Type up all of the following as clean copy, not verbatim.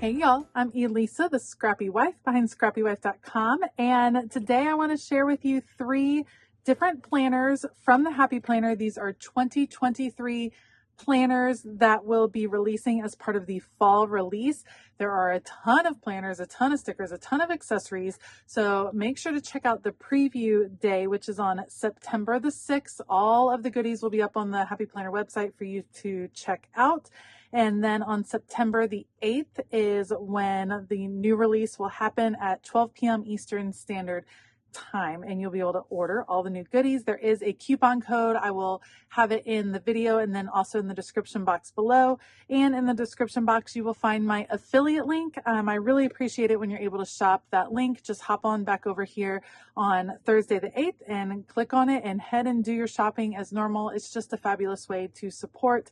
Hey y'all, I'm Elisa, the Scrappy Wife behind ScrappyWife.com, and today I want to share with you 3 different planners from the Happy Planner. These are 2023 planners that will be releasing as part of the fall release. There are a ton of planners, a ton of stickers, a ton of accessories, so make sure to check out the preview day, which is on September the 6th. All of the goodies will be up on the Happy Planner website for you to check out. And then on September the 8th is when the new release will happen at 12 p.m. Eastern Standard Time, and you'll be able to order all the new goodies. There is a coupon code. I will have it in the video and then also in the description box below. And in the description box, you will find my affiliate link. I really appreciate it when you're able to shop that link. Just hop on back over here on Thursday the 8th and click on it and head and do your shopping as normal. It's just a fabulous way to support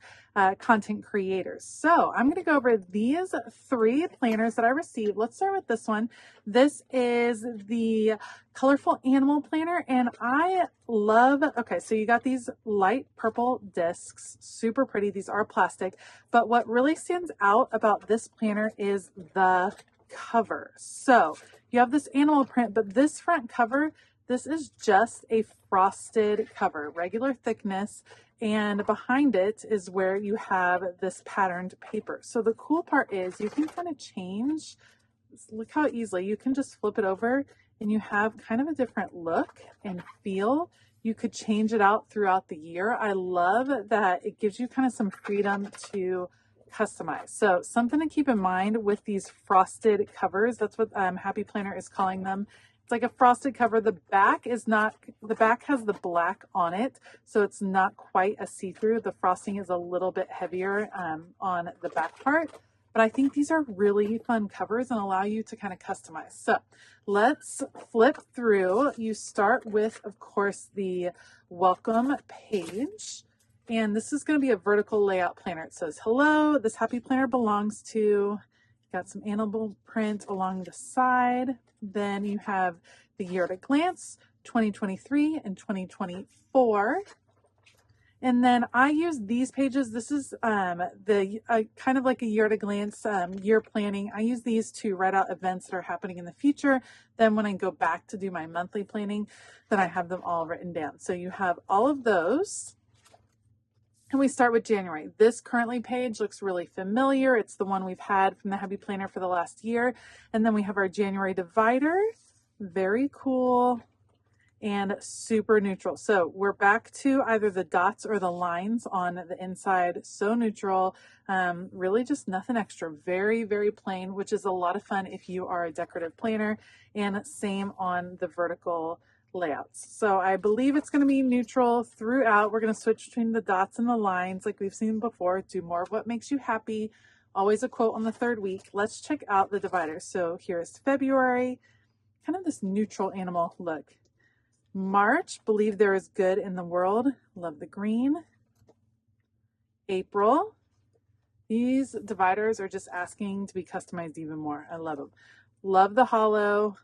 content creators. So I'm going to go over these 3 planners that I received. Let's start with this one. This is the colorful animal planner, and I love, okay, so you got these light purple discs, super pretty. These are plastic, but what really stands out about this planner is the cover. So you have this animal print, but this front cover, this is just a frosted cover, regular thickness, and behind it is where you have this patterned paper. So the cool part is you can kind of change, look how easily you can just flip it over and you have kind of a different look and feel. You could change it out throughout the year. I love that it gives you kind of some freedom to customize. So something to keep in mind with these frosted covers, that's what Happy Planner is calling them. It's like a frosted cover. The back is not, the back has the black on it, so it's not quite a see-through. The frosting is a little bit heavier on the back part, but I think these are really fun covers and allow you to kind of customize. So let's flip through. You start with, of course, the welcome page. And this is going to be a vertical layout planner. It says, hello, this Happy Planner belongs to, got some animal print along the side. Then you have the year at a glance, 2023 and 2024. And then I use these pages. This is the kind of like a year at a glance, year planning. I use these to write out events that are happening in the future. Then when I go back to do my monthly planning, then I have them all written down. So you have all of those. And we start with January. This currently page looks really familiar. It's the one we've had from the Happy Planner for the last year. And then we have our January divider. Very cool and super neutral. So we're back to either the dots or the lines on the inside. So neutral, really just nothing extra. Very, very plain, which is a lot of fun if you are a decorative planner. And same on the vertical layouts. So I believe it's going to be neutral throughout. We're going to switch between the dots and the lines like we've seen before. Do more of what makes you happy. Always a quote on the 3rd week. Let's check out the divider. So here's February, kind of this neutral animal look. March, believe there is good in the world. Love the green. April, these dividers are just asking to be customized even more. I love them. Love the hollow.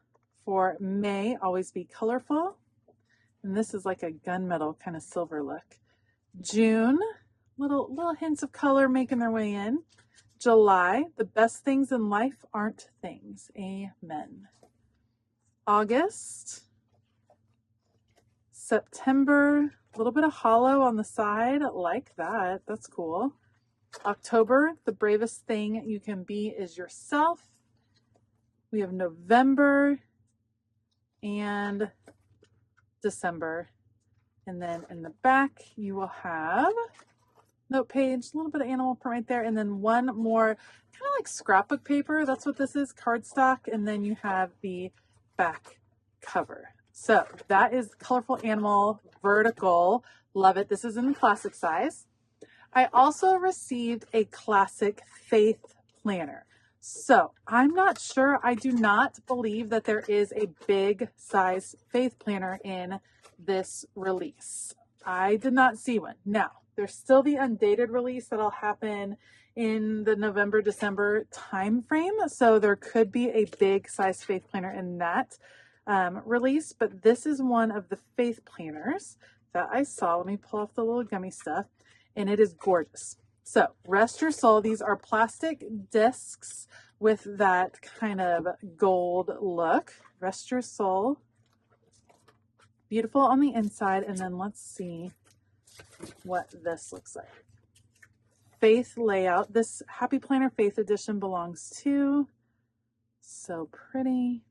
For May, always be colorful. And this is like a gunmetal kind of silver look. June, little hints of color making their way in. July, the best things in life aren't things. Amen. August, September, a little bit of hollow on the side. Like that. That's cool. October, the bravest thing you can be is yourself. We have November and December. And then in the back, you will have note page, a little bit of animal print right there, and then one more kind of like scrapbook paper. That's what this is, cardstock. And then you have the back cover. So that is colorful animal vertical. Love it. This is in the classic size. I also received a classic faith planner. So I'm not sure. I do not believe that there is a big size faith planner in this release. I did not see one. Now, there's still the undated release that'll happen in the November, December time frame. So there could be a big size faith planner in that release, but this is one of the faith planners that I saw. Let me pull off the little gummy stuff, and it is gorgeous. So rest your soul. These are plastic discs with that kind of gold look. Rest your soul. Beautiful on the inside. And then let's see what this looks like. Faith layout. This Happy Planner Faith Edition belongs to. So pretty.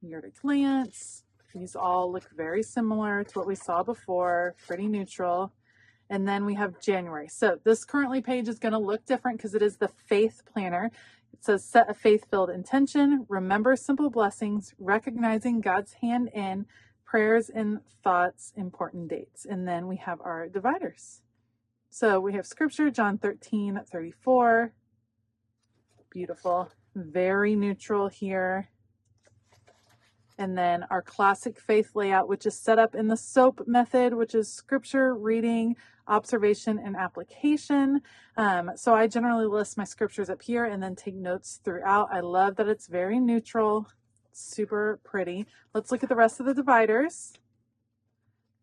Year to glance. These all look very similar to what we saw before. Pretty neutral. And then we have January. So this currently page is going to look different because it is the Faith Planner. It says set a faith-filled intention, remember simple blessings, recognizing God's hand in, prayers and thoughts, important dates. And then we have our dividers. So we have scripture, John 13:34. Beautiful. Very neutral here. And then our classic faith layout, which is set up in the SOAP method, which is scripture, reading, observation, and application. So I generally list my scriptures up here and then take notes throughout. I love that it's very neutral, super pretty. Let's look at the rest of the dividers.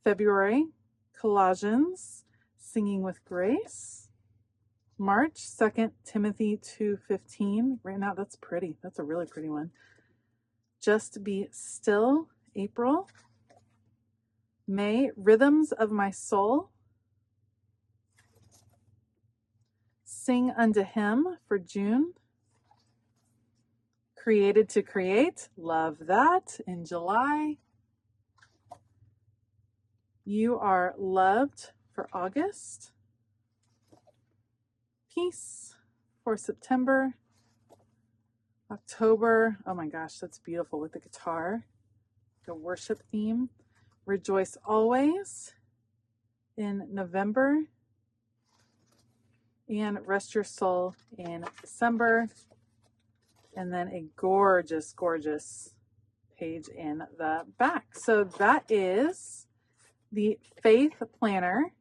February, Colossians, Singing with Grace. March 2nd, Timothy 2:15. Right now, that's pretty. That's a really pretty one. Just Be Still, April. May, Rhythms of My Soul. Sing Unto Him for June. Created to Create, love that, in July. You Are Loved for August. Peace for September. October, oh my gosh, that's beautiful with the guitar. The worship theme. Rejoice Always in November. And Rest Your Soul in December. And then a gorgeous, gorgeous page in the back. So that is the Faith Planner,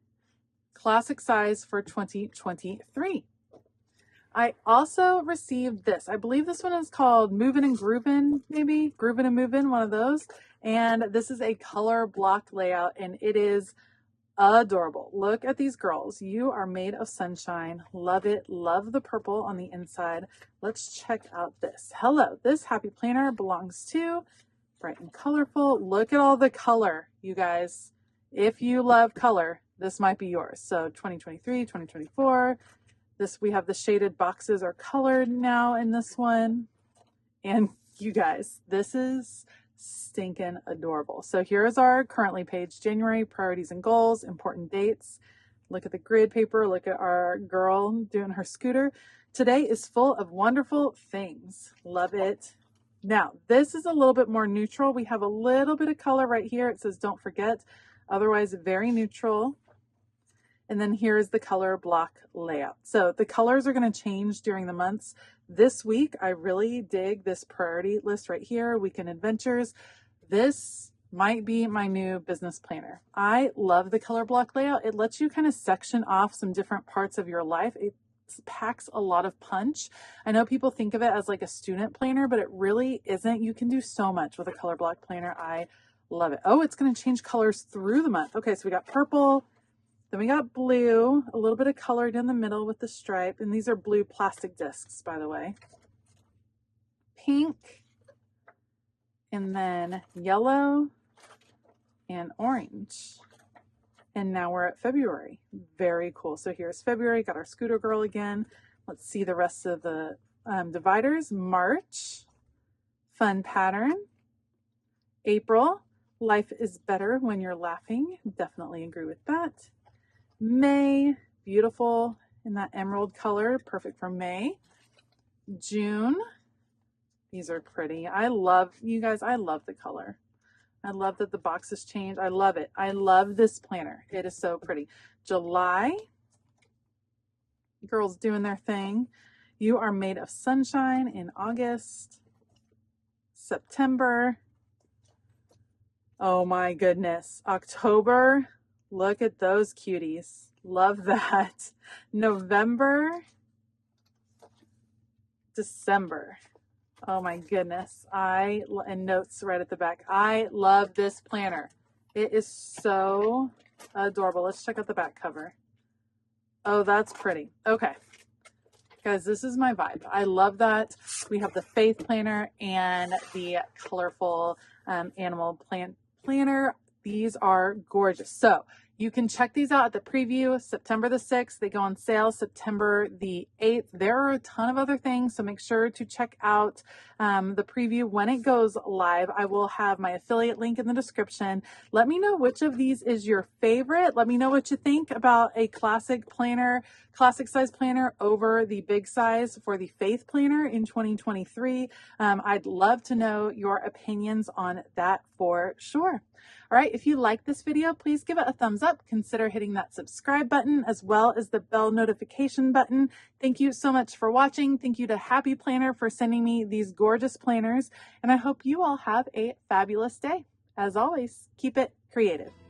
classic size for 2023. I also received this. I believe this one is called Movin and Groovin, maybe. Groovin and Movin, one of those. And this is a color block layout, and it is adorable. Look at these girls. You are made of sunshine. Love it. Love the purple on the inside. Let's check out this. Hello. This Happy Planner belongs to Bright and Colorful. Look at all the color, you guys. If you love color, this might be yours. So 2023, 2024. We have the shaded boxes are colored now in this one. And you guys, this is stinking adorable. So here's our currently page, January, priorities and goals, important dates. Look at the grid paper. Look at our girl doing her scooter. Today is full of wonderful things. Love it. Now, this is a little bit more neutral. We have a little bit of color right here. It says, don't forget. Otherwise, very neutral. And then here's the color block layout. So the colors are going to change during the months. This week, I really dig this priority list right here, Weekend Adventures. This might be my new business planner. I love the color block layout. It lets you kind of section off some different parts of your life. It packs a lot of punch. I know people think of it as like a student planner, but it really isn't. You can do so much with a color block planner. I love it. Oh, it's going to change colors through the month. Okay, so we got purple. Then we got blue, a little bit of color down the middle with the stripe. And these are blue plastic discs, by the way. Pink. And then yellow and orange. And now we're at February. Very cool. So here's February. Got our scooter girl again. Let's see the rest of the dividers. March. Fun pattern. April. Life is better when you're laughing. Definitely agree with that. May, beautiful in that emerald color, perfect for May. June, these are pretty. I love, you guys, I love the color. I love that the boxes change. I love it. I love this planner. It is so pretty. July, girls doing their thing. You Are Made of Sunshine in August. September. Oh my goodness. October. Look at those cuties. Love that. November. December. Oh my goodness. And notes right at the back. I love this planner. It is so adorable. Let's check out the back cover. Oh, that's pretty. Okay. Guys, this is my vibe. I love that we have the faith planner and the colorful animal plant planner. These are gorgeous. So you can check these out at the preview, September the 6th. They go on sale September the 8th. There are a ton of other things, so make sure to check out the preview when it goes live. I will have my affiliate link in the description. Let me know which of these is your favorite. Let me know what you think about a classic size planner over the big size for the faith planner in 2023. I'd love to know your opinions on that for sure. All right, if you like this video, please give it a thumbs up. Consider hitting that subscribe button as well as the bell notification button. Thank you so much for watching. Thank you to Happy Planner for sending me these gorgeous planners. And I hope you all have a fabulous day. As always, keep it creative.